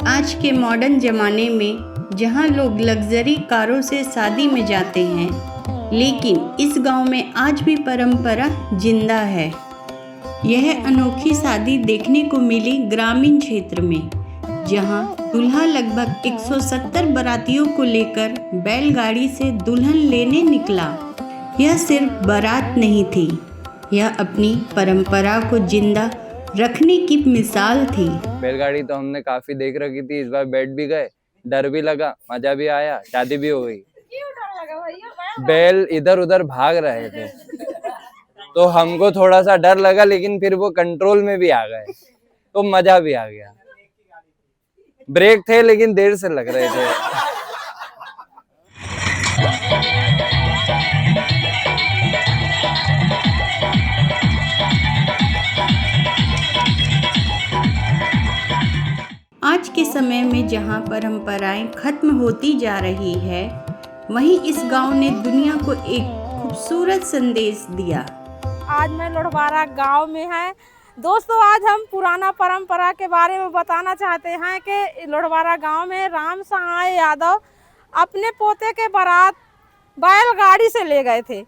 आज के मॉडर्न ज़माने में जहां लोग लग्जरी कारों से शादी में जाते हैं, लेकिन इस गांव में आज भी परंपरा जिंदा है। यह अनोखी शादी देखने को मिली ग्रामीण क्षेत्र में, जहां दूल्हा लगभग 170 बारातियों को लेकर बैलगाड़ी से दुल्हन लेने निकला। यह सिर्फ बारात नहीं थी, यह अपनी परंपरा को जिंदा रखने की मिसाल थी। बैलगाड़ी तो हमने काफी देख रखी थी, इस बार बैठ भी गए, डर भी लगा, मजा भी आया, शादी भी हो गई। बैल इधर उधर भाग रहे थे तो हमको थोड़ा सा डर लगा, लेकिन फिर वो कंट्रोल में भी आ गए तो मजा भी आ गया। ब्रेक थे लेकिन देर से लग रहे थे। आज के समय में जहां परंपराएं खत्म होती जा रही है, वहीं इस गांव ने दुनिया को एक खूबसूरत संदेश दिया। आज मैं लोढ़वारा गांव में है। दोस्तों, आज हम पुराना परंपरा के बारे में बताना चाहते हैं कि लोढ़वारा गांव में राम सहाय यादव अपने पोते के बारात बैलगाड़ी से ले गए थे,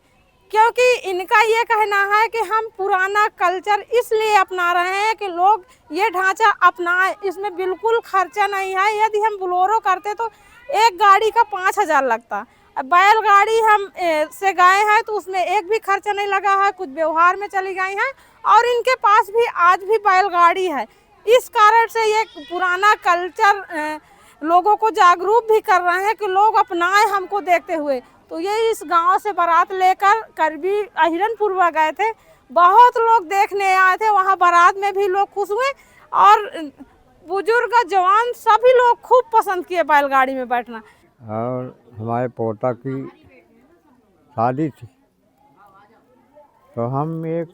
क्योंकि इनका ये कहना है कि हम पुराना कल्चर इसलिए अपना रहे हैं कि लोग ये ढांचा अपनाएं। इसमें बिल्कुल खर्चा नहीं है। यदि हम बोलेरो करते तो एक गाड़ी का 5,000 लगता। अब बैलगाड़ी हम से गए हैं तो उसमें एक भी खर्चा नहीं लगा है, कुछ व्यवहार में चली गई हैं और इनके पास भी आज भी बैलगाड़ी है। इस कारण से ये पुराना कल्चर लोगों को जागरूक भी कर रहे हैं कि लोग अपनाएं हमको देखते हुए। तो ये इस गांव से बारात लेकर करबी हिरनपुरवा गए थे। बहुत लोग देखने आए थे, वहां बारात में भी लोग खुश हुए और बुजुर्ग जवान सभी लोग खूब पसंद किए बैलगाड़ी में बैठना। और हमारे पोता की शादी थी तो हम एक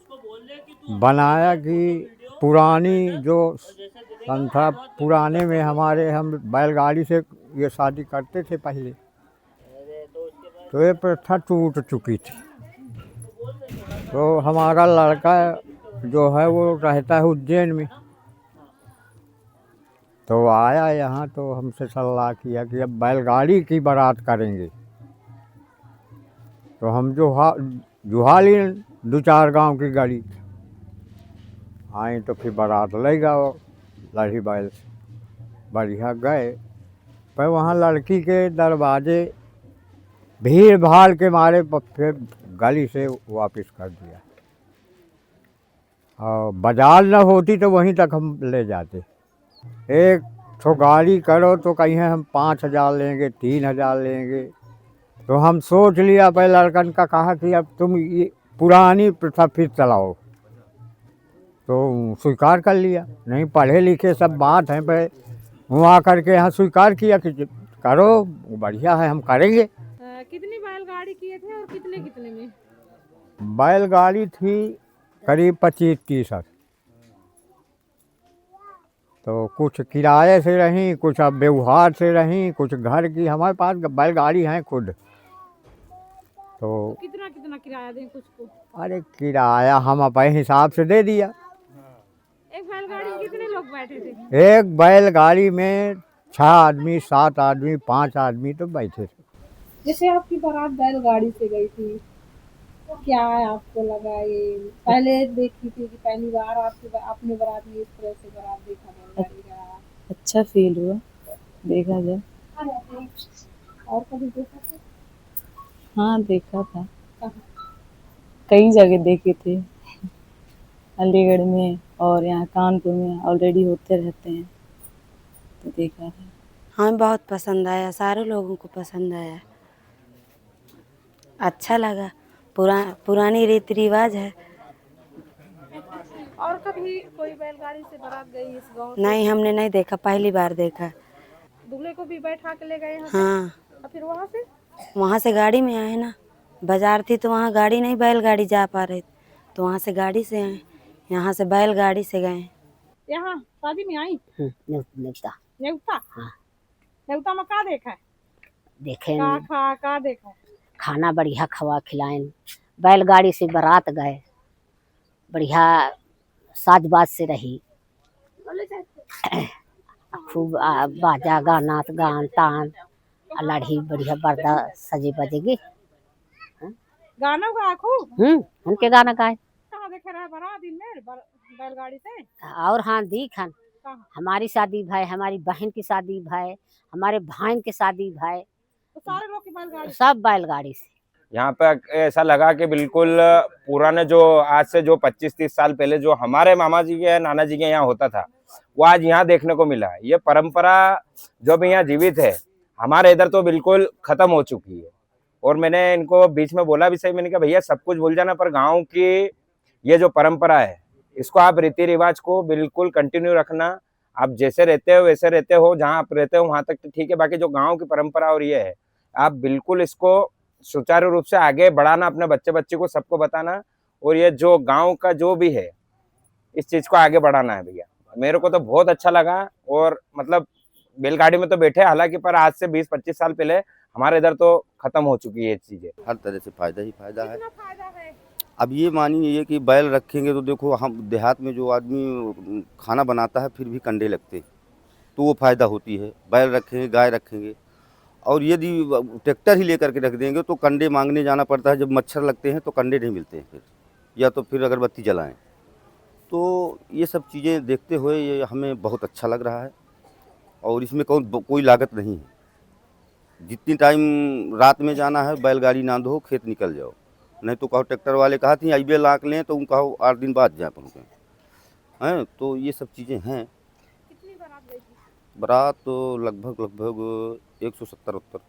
बनाया कि पुरानी जो संथा पुराने में हम बैलगाड़ी से ये शादी करते थे पहले, तो ये प्रथा टूट चुकी थी। तो हमारा लड़का जो है वो रहता है उज्जैन में, तो आया यहाँ तो हमसे सलाह किया कि अब बैलगाड़ी की बारात करेंगे। तो हम जुहा लिए 2-4 गांव की गाड़ी आए, तो फिर बारात ले गए लड़ी बैल से बढ़िया गए। पर वहाँ लड़की के दरवाजे भीड़ भाड़ के मारे फिर गली से वापस कर दिया। और बाजार न होती तो वहीं तक हम ले जाते। एक तो गाड़ी करो तो कहीं हम 5,000 लेंगे, 3,000 लेंगे। तो हम सोच लिया, पहले लड़कन का कहा कि अब तुम ये पुरानी प्रथा फिर चलाओ, तो स्वीकार कर लिया। नहीं पढ़े लिखे सब बात है, पर वहाँ करके यहाँ स्वीकार किया कि करो, बढ़िया है, हम करेंगे। कितनी बैलगाड़ी किए थे और कितने कितने में? बैलगाड़ी थी करीब 25-30। तो कुछ किराए से रहीं, कुछ अब व्यवहार से रहीं, कुछ घर की। हमारे पास बैलगाड़ी है खुद। तो कितना कितना किराया दें कुछ को? अरे किराया हम अपने हिसाब से दे दिया। एक बैलगाड़ी में कितने लोग बैठे थे? एक बैलगाड़ी में 6 आदमी, 7 आदमी, 5 आदमी तो बैठे थे। जैसे आपकी बारात बैलगाड़ी से गई थी, तो क्या आपको लगा? ये पहले देखी थी कि पहली बार आपने बारात में इस तरह से बारात देखा बैलगाड़ी का? अच्छा फील हुआ देखा जाए। और कभी देखा था? हाँ देखा था, कई जगह देखे थे, अलीगढ़ में और यहाँ कानपुर में ऑलरेडी होते रहते हैं, तो देखा था। हमें बहुत पसंद आया, सारे लोगों को पसंद आया, अच्छा लगा। पुरानी रीति रिवाज है। और कभी कोई बैलगाड़ी से बारात गई इस गांव? नहीं, हमने नहीं देखा, पहली बार देखा। दूल्हे को भी बैठा के ले गए हैं? हाँ। और फिर वहाँ से गाड़ी में आए ना, बाजार थी तो वहाँ गाड़ी नहीं, बैलगाड़ी जा पा रही, तो वहाँ से गाड़ी से आए, यहाँ से बैलगाड़ी से गए। यहाँ शादी में आई? नेवता। नेवता? हाँ। नेवता में का देखा? देखे का देखा? खाना बढ़िया खवा खिलाएं, बैलगाड़ी से बारात गए, बढ़िया साज-बाज से रही। खूब बाजा गाना गान तान लड़ी बढ़िया बरदा सजे बजेगी। गाना गा खूब उनके गाना गाए कहाँ देखे रहे बड़ा दिन में बैलगाड़ी से और हाँ दी खान कहाँ? हमारी शादी भाई, हमारी बहन की शादी भाई, हमारे भाई के शादी भाई, तो सारे लोग की बैलगाड़ी सब बैलगाड़ी से। यहाँ पे ऐसा लगा कि बिल्कुल पुराने जो आज से जो 25-30 साल पहले जो हमारे मामा जी के नाना जी के यहाँ होता था वो आज यहाँ देखने को मिला। ये परंपरा जो भी यहाँ जीवित है हमारे इधर तो बिल्कुल खत्म हो चुकी है। और मैंने इनको बीच में बोला भी सही, मैंने कहा भैया सब कुछ भूल जाना पर गाँव की ये जो परंपरा है इसको आप रीति रिवाज को बिल्कुल कंटिन्यू रखना। आप जैसे रहते हो वैसे रहते हो, जहाँ आप रहते हो वहां तक तो ठीक है, बाकी जो गाँव की परंपरा और ये है आप बिल्कुल इसको सुचारू रूप से आगे बढ़ाना, अपने बच्चे बच्चे को सबको बताना और ये जो गांव का जो भी है इस चीज को आगे बढ़ाना है भैया। मेरे को तो बहुत अच्छा लगा और मतलब बैलगाड़ी में तो बैठे हालांकि पर आज से 20-25 साल पहले हमारे इधर तो खत्म हो चुकी है ये चीजें। हर तरह से फायदा ही फायदा है। कितना फायदा है? अब ये मानिए कि बैल रखेंगे तो देखो हम देहात में जो आदमी खाना बनाता है फिर भी कंडे लगते हैं तो वो फायदा होती है। बैल रखेंगे गाय रखेंगे और यदि ट्रैक्टर ही लेकर के रख देंगे तो कंडे मांगने जाना पड़ता है। जब मच्छर लगते हैं तो कंडे नहीं मिलते हैं फिर, या तो फिर अगरबत्ती जलाएं। तो ये सब चीज़ें देखते हुए ये हमें बहुत अच्छा लग रहा है और इसमें कोई लागत नहीं है। जितनी टाइम रात में जाना है बैलगाड़ी ना दो खेत निकल जाओ, नहीं तो कहो ट्रैक्टर वाले कहा थी अइबे लाख लें तो उन कहो 8 दिन बाद जाए पहुँचे हैं। तो ये सब चीज़ें हैं। कितनी बारात गई थी? बारात तो लगभग 170-180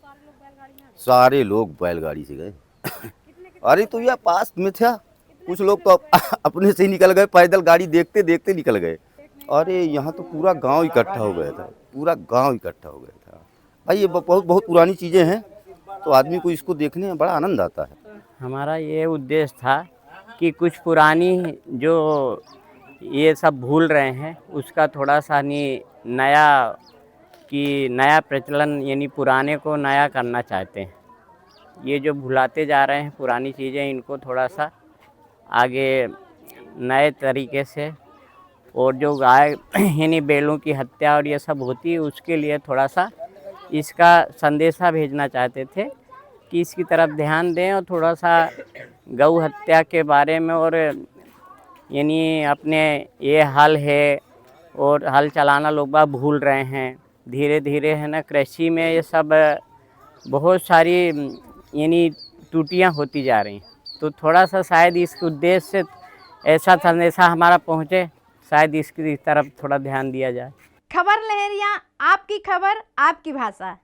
सारे लोग बैलगाड़ी में आ गए? सारे लोग बैलगाड़ी से गए। अरे तो यह पास में था, कुछ लोग तो अपने से ही निकल गए, पैदल गाड़ी देखते देखते निकल गए। अरे यहाँ तो पूरा गांव इकट्ठा हो गया था, पूरा गांव इकट्ठा हो गया था। भाई ये बहुत बहुत पुरानी चीज़ें हैं तो आदमी को इसको देखने में बड़ा आनंद आता है। हमारा ये उद्देश्य था कि कुछ पुरानी जो ये सब भूल रहे हैं उसका थोड़ा सा नया प्रचलन यानी पुराने को नया करना चाहते हैं। ये जो भुलाते जा रहे हैं पुरानी चीज़ें इनको थोड़ा सा आगे नए तरीके से, और जो गाय यानी बैलों की हत्या और ये सब होती है उसके लिए थोड़ा सा इसका संदेशा भेजना चाहते थे कि इसकी तरफ ध्यान दें और थोड़ा सा गौ हत्या के बारे में, और यानी अपने ये हल है और हल चलाना लोग बाग भूल रहे हैं धीरे धीरे है ना। कृषि में ये सब बहुत सारी यानी त्रुटियां होती जा रही हैं, तो थोड़ा सा शायद इस उद्देश्य से ऐसा संदेशा हमारा पहुँचे, शायद इसकी तरफ थोड़ा ध्यान दिया जाए। खबर लहरिया, आपकी खबर आपकी भाषा।